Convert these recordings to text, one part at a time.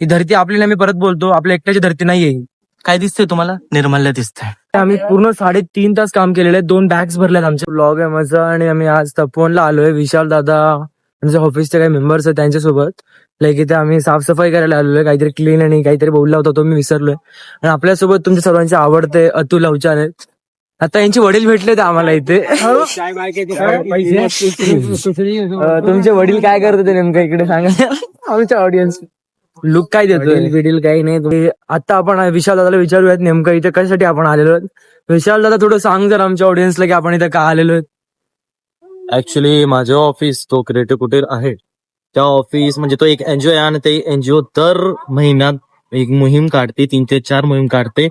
ही धरती आपली नाही, मी परत बोलतो, आपल्या एकट्याची धरती नाहीये ही. काय दिसतंय तुम्हाला? निर्मल्य दिसतंय. आम्ही पूर्ण 3.5 तास काम केलेले आहे, 2 बॅग्स भरल्यात आमचे. ब्लॉग आहे माझा आणि आम्ही आज तपोवनला आलोय. विशाल दादा म्हणजे ऑफिसचे काही मेंबर्स आहेत त्यांच्यासोबत. लाईक इथे आम्ही साफसफाई करायला आलेलो, काहीतरी क्लीन आणि काहीतरी बोलला होता तो मी विसरलोय. आणि आपल्यासोबत तुमच्या सर्वांचे आवडते अतुल अवचार आहेत. आता यांचे वडील भेटलेत आम्हाला इथे. तुमचे वडील काय करत होते नेमकं इकडे सांगा आमच्या ऑडियन्स. लुक काय देतोय? वडील काही नाही. आता आपण विशाल दादाला विचारूयात नेमकं इथे कशासाठी आपण आलेलो आहोत. विशाल दादा थोडं सांग जर आमच्या ऑडियन्सला की आपण इथे का आलेलो आहेत. ऍक्च्युली माझं ऑफिस तो क्रिएटिव्ह कुटीर आहे. त्या ऑफिस म्हणजे तो एक एनजीओ आहे आणि ते एनजीओ दर महिन्यात एक मोहीम काढते, 3 ते 4 मोहीम काढते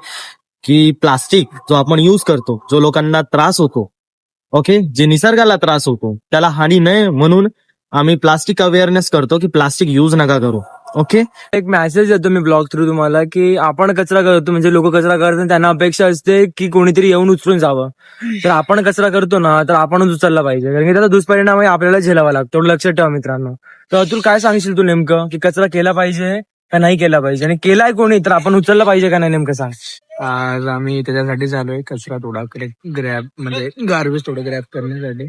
की प्लास्टिक जो आपण युज करतो, जो लोकांना त्रास होतो, ओके, जे निसर्गाला त्रास होतो, त्याला हानी नाही म्हणून आम्ही प्लास्टिक अवेअरनेस करतो की प्लास्टिक युज नका करू. ओके, एक मेसेज देतो मी ब्लॉग थ्रू तुम्हाला की आपण कचरा करतो म्हणजे लोक कचरा करतात, त्यांना अपेक्षा असते की कोणीतरी येऊन उचलून जावं. तर आपण कचरा करतो ना तर आपणच उचलला पाहिजे, कारण की त्याचा दुष्परिणाम आपल्याला झेलावा लागतो. तेवढं लक्षात ठेवा मित्रांनो. तर अतुल काय सांगशील तू नेमकं की कचरा केला पाहिजे का नाही केला पाहिजे, आणि केलाय कोणी तर आपण उचलला पाहिजे का नाही, नेमकं सांग. आज आम्ही त्याच्यासाठी आलोय, कचरा थोडा ग्रॅब म्हणजे गार्बेज थोडं ग्रॅब करण्यासाठी.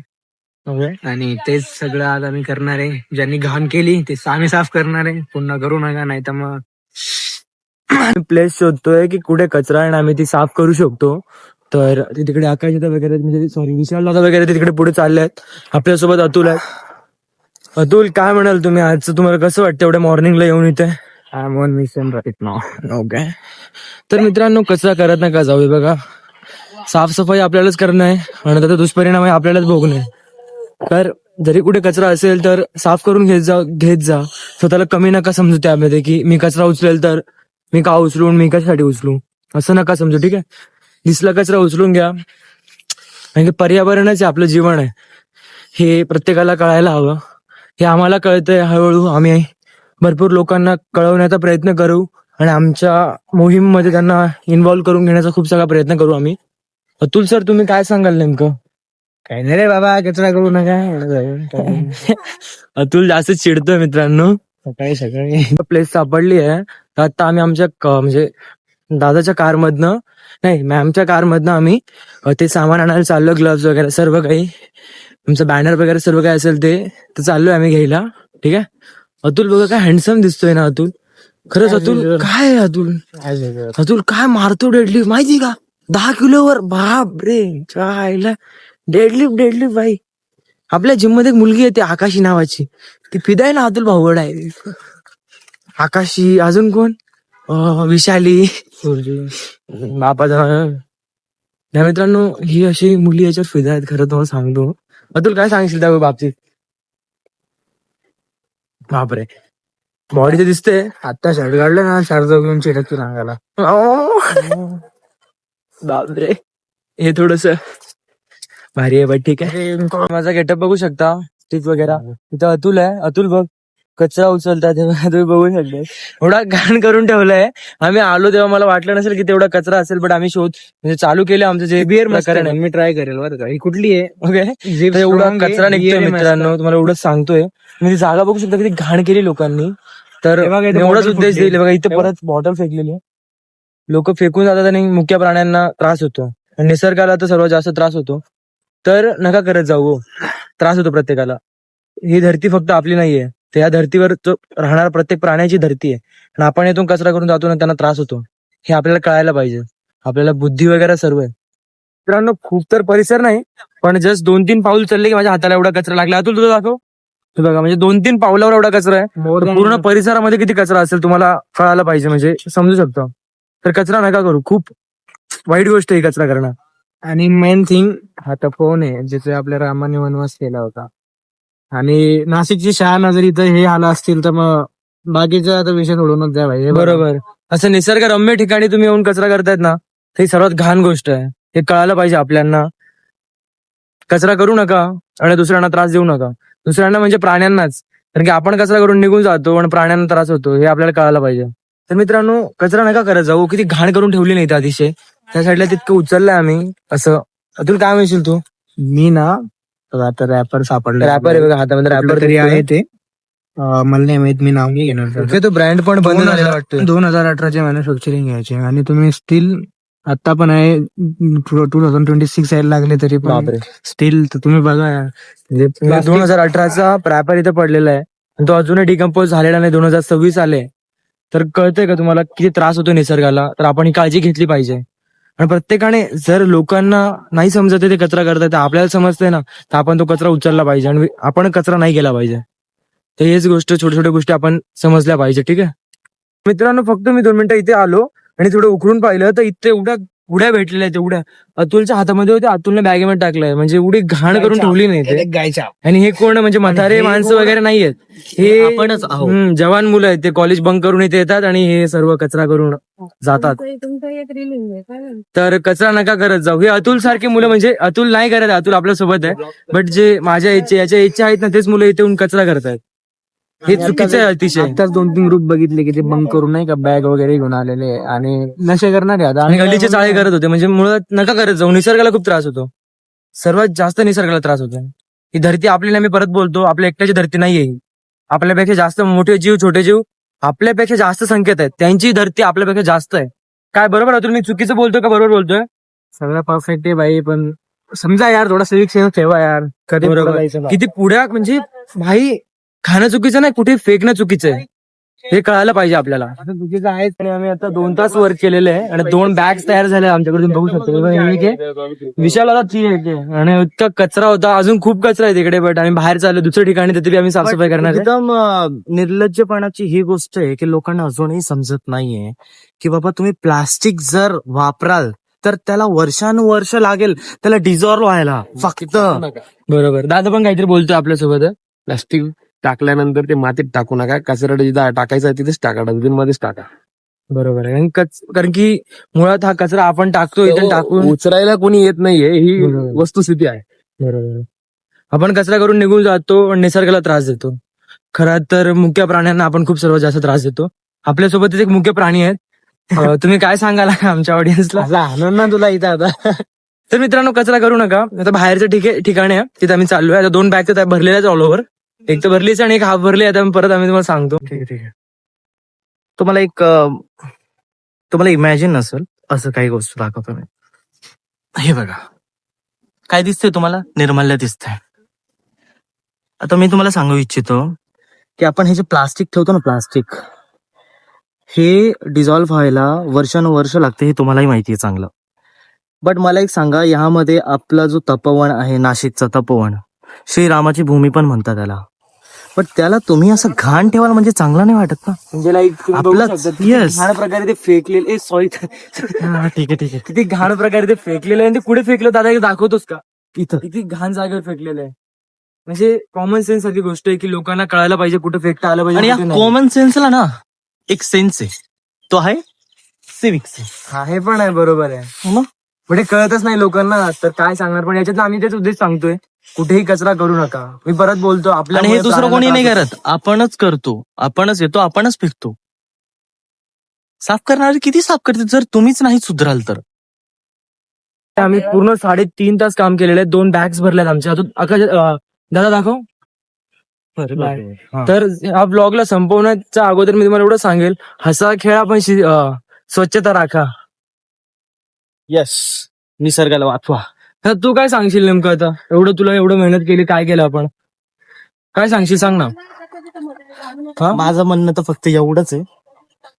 आणि तेच सगळं आज आम्ही करणार आहे. ज्यांनी घाण केली ते आम्ही साफ करणार आहे. पुन्हा करू नका, नाही तर मग प्लेस शोधतोय की कुठे कचरा आहे आणि आम्ही ती साफ करू शकतो. तर ते तिकडे आकाश दादा वगैरे म्हणजे सॉरी विशाल दादा वगैरे ते तिकडे पुढे चालले आहेत. आपल्यासोबत अतुल आहेत. अतुल काय म्हणाल तुम्ही आजचं, तुम्हाला कसं वाटतं एवढ्या मॉर्निंगला येऊन इथे? I am on mission right now. Okay. तर मित्रांनो कचरा करत नका जाऊ. हे बघा, साफसफाई आपल्यालाच करणं आहे आणि त्याचा दुष्परिणाम आहे आपल्यालाच भोगणे. तर जरी कुठे कचरा असेल तर साफ करून घेत जा. स्वतःला कमी नका समजू त्यामध्ये की मी कचरा उचलेल तर मी का उचलून, मी कशासाठी उचलू, असं नका समजू. ठीक आहे, दिसला कचरा उचलून घ्या. कारण पर्यावरणच आपलं जीवन आहे, हे प्रत्येकाला कळायला हवं. हे आम्हाला कळतंय, हळूहळू आम्ही भरपूर लोकांना कळवण्याचा प्रयत्न करू आणि आमच्या मोहीम मध्ये त्यांना इन्व्हॉल्व्ह करून घेण्याचा खूप सगळा प्रयत्न करू आम्ही. अतुल सर तुम्ही काय सांगाल नेमकं? काही नाही रे बाबा, कचरा करू नका. अतुल जास्त चिडतोय मित्रांनो. सकाळी प्लेस सापडली आहे. तर आता आम्ही आमच्या म्हणजे दादाच्या कारमधनं नाही मॅमच्या कारमधनं आम्ही ते सामान आणायला चाललो. ग्लव्स वगैरे सर्व काही, आमचं बॅनर वगैरे सर्व काही असेल ते तर चाललोय आम्ही घ्यायला. ठीक आहे. अतुल बघा काय हँडसम दिसतोय ना अतुल. खरंच अतुल काय आहे अतुल काय मारतो डेडलिफ्ट माहिती का, 10 किलोवर. बाप रे, चायला डेडलिफ्ट भाई. आपल्या जिम मध्ये एक मुलगी येते आकाशी नावाची, ती फिदा आहे ना अतुल भाऊगड आहे. आकाशी, अजून कोण, विशाली, बापाचा. मित्रांनो ही अशी मुली याच्यावर फिदा आहेत खरं तुम्हाला सांगतो. अतुल काय सांगशील त्या बाबतीत? बापरे, बॉडी तर दिसते. आता शर्ट काढलं ना, शर्ट घेऊन चिडत तू सांगायला. बापरे, हे थोडस भारी आहे बट ठीक आहे. माझा गेटअप बघू शकता, टिप वगैरे. तिथं अतुल आहे. अतुल बघ कचरा उचलतात, तुम्ही बघू शकता. एवढा घाण करून ठेवलाय. आम्ही आलो तेव्हा मला वाटलं नसेल की तेवढा कचरा असेल, बट आम्ही शोध म्हणजे चालू केले आमचं जे बिअर प्रकरण आहे. मी ट्राय करेल बरं का. ही कुठली आहे? ओके, एवढा कचरा निघतोय मित्रांनो, तुम्हाला एवढंच सांगतोय. मी ती जागा बघू शकता किती घाण केली लोकांनी. तर एवढाच उद्देश दिले. बघा इथे परत बॉटल फेकलेली आहे. लोक फेकून जातात आणि मुख्य प्राण्यांना त्रास होतो आणि निसर्गाला तर सर्वात जास्त त्रास होतो. तर नका करत जाऊ, त्रास होतो प्रत्येकाला. ही धरती फक्त आपली नाहीये, तर या धर्तीवर राहणारा प्रत्येक प्राण्याची धरती आहे. आणि आपण यातून कचरा करून जातो ना, त्यांना त्रास होतो. हे आपल्याला कळायला पाहिजे. आपल्याला बुद्धी वगैरे सर्व आहे. मित्रांनो खूप तर परिसर नाही, पण जस्ट 2-3 पाऊल चालले की माझ्या हाताला एवढा कचरा लागला. अतुल तुझं दाखव. हे बघा, म्हणजे 2-3 पावलावर एवढा कचरा आहे. पूर्ण परिसरामध्ये किती कचरा असेल तुम्हाला कळायला पाहिजे, म्हणजे समजू शकतो. तर कचरा नका करू, खूप वाईट गोष्ट आहे कचरा करणं. आणि मेन थिंग हा फोन आहे जिथे आपल्या रामाने वनवास केला होता. आणि नाशिकची शहा जर इथं हे आला असतील तर मग बाकीचा आता विषय सोडूनच द्या भाई. बरोबर, असं निसर्गरम्य ठिकाणी तुम्ही येऊन कचरा करतायत ना, ही सर्वात घाण गोष्ट आहे. हे कळायला पाहिजे आपल्याला. कचरा करू नका आणि दुसऱ्यांना त्रास देऊ नका. दुसऱ्यांना म्हणजे प्राण्यांनाच, कारण की आपण कचरा करून निघून जातो आणि प्राण्यांना त्रास होतो, हे आपल्याला कळायला पाहिजे. तर मित्रांनो कचरा नका करत जाऊ. किती घाण करून ठेवली नाही अतिशय. त्या साईडला तितकं उचललंय आम्ही असं. अतुल काय म्हणशील तू? मी ना आता रॅपर सापडलं. रॅपर आहे बघा हातामध्ये, रॅपर तरी आहे ते. मला नाही माहित, मी नाव नाही घेणार त्याचं. ओके, तो ब्रँड पण बंद झालेला वाटतं. 2018चे मॅन्युफॅक्चरिंग घ्यायचे आणि तुम्ही स्टील आता पण आहे 2026 यायला लागले तरी पण बापरे. स्टील तर तुम्ही बघा यार. म्हणजे plastic- 2018चा रॅपर इथे पडलेला आहे आणि तो अजूनही डिकम्पोज झालेला नाही. 2026 आले तर कळतंय का तुम्हाला किती त्रास होतो निसर्गाला. तर आपण ही काळजी घेतली पाहिजे. आणि प्रत्येकाने जर लोकांना नाही समजत आहे ते कचरा करताय, तर आपल्याला समजतंय ना, तर आपण तो कचरा उचलला पाहिजे आणि आपण कचरा नाही केला पाहिजे. तर हेच गोष्ट, छोट्या छोट्या गोष्टी आपण समजल्या पाहिजे. ठीक आहे मित्रांनो, फक्त मी 2 मिनिटं इथे आलो आणि थोडं उकळून पाहिलं तर इथे एवढ्या उड्या भेटलेल्या आहेत. एवढ्या अतुलच्या हातामध्ये होते, अतुलने बॅगेमध्ये टाकलंय. म्हणजे एवढी घाण करून ठेवली नाही ते. गायच्या आणि हे कोण म्हणजे म्हातारे माणसं वगैरे नाहीयेत, हे आपणच आहोत. जवान मुलं आहेत. ते कॉलेज बंक करून इथे येतात आणि हे सर्व कचरा करून जातात. तर कचरा नका करत जाऊ. हे अतुल सारखे मुलं, म्हणजे अतुल नाही करत, अतुल आपल्या सोबत आहे, बट जे माझ्या इच्छे याच्या इच्छा आहेत ना, तेच मुलं इथे येऊन कचरा करतायत. हे चुकीचं आहे अतिशय. आताच 2-3 ग्रुप बघितले की ते बंक करून नाही का बॅग वगैरे घेऊन आलेले आणि नशे करणारे आता. आणि गलीचे चाळे करत होते. म्हणजे मुळात नका करत जाऊ. निसर्गाला खूप त्रास होतो. सर्वात जास्त निसर्गाला त्रास होतो. ही धरती आपली नाही, मी परत बोलतो, आपल्या एकट्याची धरती नाहीये ही. आपल्यापेक्षा जास्त मोठे जीव, छोटे जीव आपल्यापेक्षा जास्त संख्येत आहेत. त्यांची धरती आपल्यापेक्षा जास्त आहे. काय बरोबर आहे? तुम्ही चुकीचं बोलतोय का बरोबर बोलतोय? सगळं परफेक्ट आहे भाई, पण समजा यार थोडा सिविक सेन्स ठेवा यार. कधी बरोबर. पुढे जायचं बा. किती पुढ्या, म्हणजे भाई खाणं चुकीचं नाही, कुठे फेकणं चुकीचं आहे, हे कळायला पाहिजे आपल्याला. आता चुकीचं आहे. आणि आम्ही आता 2 तास वर्क केलेलं आहे आणि 2 बॅग्स तयार झाल्या आमच्याकडे. तुम्ही बघू शकता. विशाल होता ती एक आहे. आणि इतका कचरा होता, अजून खूप कचरा आहे तिकडे, बट आम्ही बाहेर चाललो दुसऱ्या ठिकाणी, तिथे आम्ही साफसफाई करणार आहे. एकदम निर्लज्जपणाची ही गोष्ट आहे की लोकांना अजूनही समजत नाहीये की बाबा तुम्ही प्लास्टिक जर वापराल तर त्याला वर्षानुवर्ष लागेल त्याला डिझॉल्व्ह व्हायला. फक्त बरोबर. दादा पण काहीतरी बोलतोय आपल्यासोबत. प्लास्टिक टाकल्यानंतर ते मातीत टाकू नका. कचरा जिथं टाकायचा तिथेच टाका, डस्टबिन मध्येच टाका. बरोबर आहे. कारण की मुळात हा कचरा आपण टाकतो इथे टाकून. उचलायला कोणी येत नाहीये, ही बरोबर. वस्तुस्थिती आहे. बरोबर. आपण कचरा करून निघून जातो आणि निसर्गाला त्रास देतो. खरं तर मुक्या प्राण्यांना आपण खूप सर्वात जास्त त्रास देतो. आपल्यासोबतच एक मुख्य प्राणी आहेत. तुम्ही काय सांगाल आमच्या ऑडियन्सला? असं आणून ना तुला इथं आता. तर मित्रांनो, कचरा करू नका. आता बाहेरच्या ठिकाणी आहे, तिथे आम्ही चाललोय. आता 2 बॅग तर भरलेल्याच ऑल ओव्हर. एक तर भरलीच आणि एक हाफ भरली. आता परत आम्ही तुम्हाला सांगतो. ठीक आहे. तुम्हाला इमॅजिन नसेल असं काही गोष्ट दाखवतो मी. हे बघा काय दिसतंय तुम्हाला? निर्मल्य दिसतंय. आता मी तुम्हाला सांगू इच्छितो की आपण हे जे प्लास्टिक ठेवतो ना, प्लास्टिक हे डिझॉल्व्ह व्हायला वर्षानुवर्ष लागते, हे तुम्हालाही माहिती आहे चांगलं. बट मला एक सांगा, यामध्ये आपला जो तपोवन आहे, नाशिकचा तपोवन, श्रीरामाची भूमी पण म्हणतात त्याला, पण त्याला तुम्ही असं घाण ठेवाल म्हणजे चांगलं नाही वाटत ना. म्हणजे लाईक आपलंच, yes. घाण प्रकारे ते फेकलेले. सॉरी, ठीक आहे. किती घाण प्रकारे ते फेकलेलं आहे. आणि ते कुठे फेकलं दादा, हे दाखवतोस का? इथं किती घाण जागेवर फेकलेलं आहे. म्हणजे कॉमन सेन्स सारखी गोष्ट आहे की लोकांना कळायला पाहिजे कुठे फेकता आलं पाहिजे, आणि या कुठे नाही. कॉमन सेन्सला ना एक सेन्स आहे, तो आहे सिविक सेन्स. हा, हे पण आहे, बरोबर आहे. पण हे कळतच नाही लोकांना, तर काय सांगणार. पण याच्यात आम्ही तेच उद्देश सांगतोय, कुठेही कचरा करू नका. मी परत बोलतो, आपल्या आणि हे दुसरं कोणी नाही करत, आपणच करतो, आपणच येतो, आपणच फेकतो. साफ करणारे किती साफ करते जर तुम्हीच नाही सुधराल तर. आम्ही पूर्ण 3.5 तास काम केलेलं आहे. 2 बॅग्स भरल्यात आमच्या हातून. दादा दाखव. तर हा ब्लॉगला संपवण्याच्या अगोदर मी तुम्हाला एवढं सांगेल, हसा खेळा पण स्वच्छता राखा. येस, निसर्गाला वाचवा. तर तू काय सांगशील नेमकं? आता तुला एवढं मेहनत केली, काय केलं आपण? काय सांगशील, सांग ना. माझं म्हणणं तर फक्त एवढंच आहे,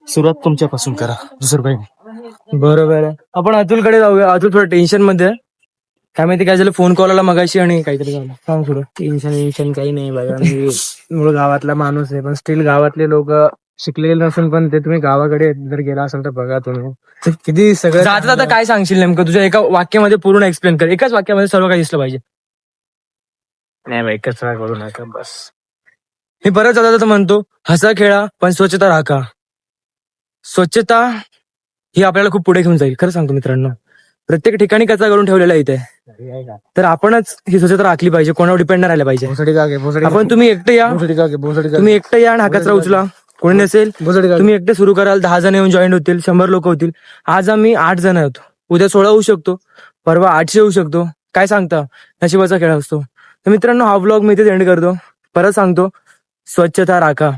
सुरुवात तुमच्यापासून करा, दुसरं काही नाही. बरोबर आहे. आपण अतुलकडे जाऊया. अतुल थोडं टेन्शन मध्ये आहे. काय माहिती काय झालं, फोन कॉल आला मगाशी आणि काहीतरी झालं. सांग थोडं. टेन्शन काही नाही बघा. मी मूळ गावातला माणूस आहे, पण स्टील गावातले लोक शिकलेले नसून पण ते तुम्ही गावाकडे जर गेला असेल तर बघा तुम्ही किती सगळं. जाता काय सांगशील नेमकं? तुझ्या एका वाक्यामध्ये पूर्ण एक्सप्लेन कर. एकाच वाक्यामध्ये सर्व काही दिसलं पाहिजे. नाही बाई, कचरा करू नका बस. मी परत जाता म्हणतो, हसा खेळा पण स्वच्छता राखा. स्वच्छता ही आपल्याला खूप पुढे घेऊन जाईल. खरं सांगतो मित्रांनो, प्रत्येक ठिकाणी कचरा करून ठेवलेला आहे इथे. तर आपणच ही स्वच्छता राखली पाहिजे, कोणावर डिपेंड नाही राहिलं पाहिजे. आपण तुम्ही एकटे या, तुम्ही एकटे या आणि हा कचरा उचला. कोणी नसेल तुम्ही एकटे सुरू कराल, 10 जण येऊन जॉईन होतील, 100 लोक होतील. आज आम्ही 8 जण आहोत, उद्या 16 होऊ शकतो, परवा 800 होऊ शकतो. काय सांगता, नशिबाचा खेळ असतो. तर मित्रांनो, हा व्लॉग मी इथे एंड करतो. परत सांगतो, स्वच्छता राखा.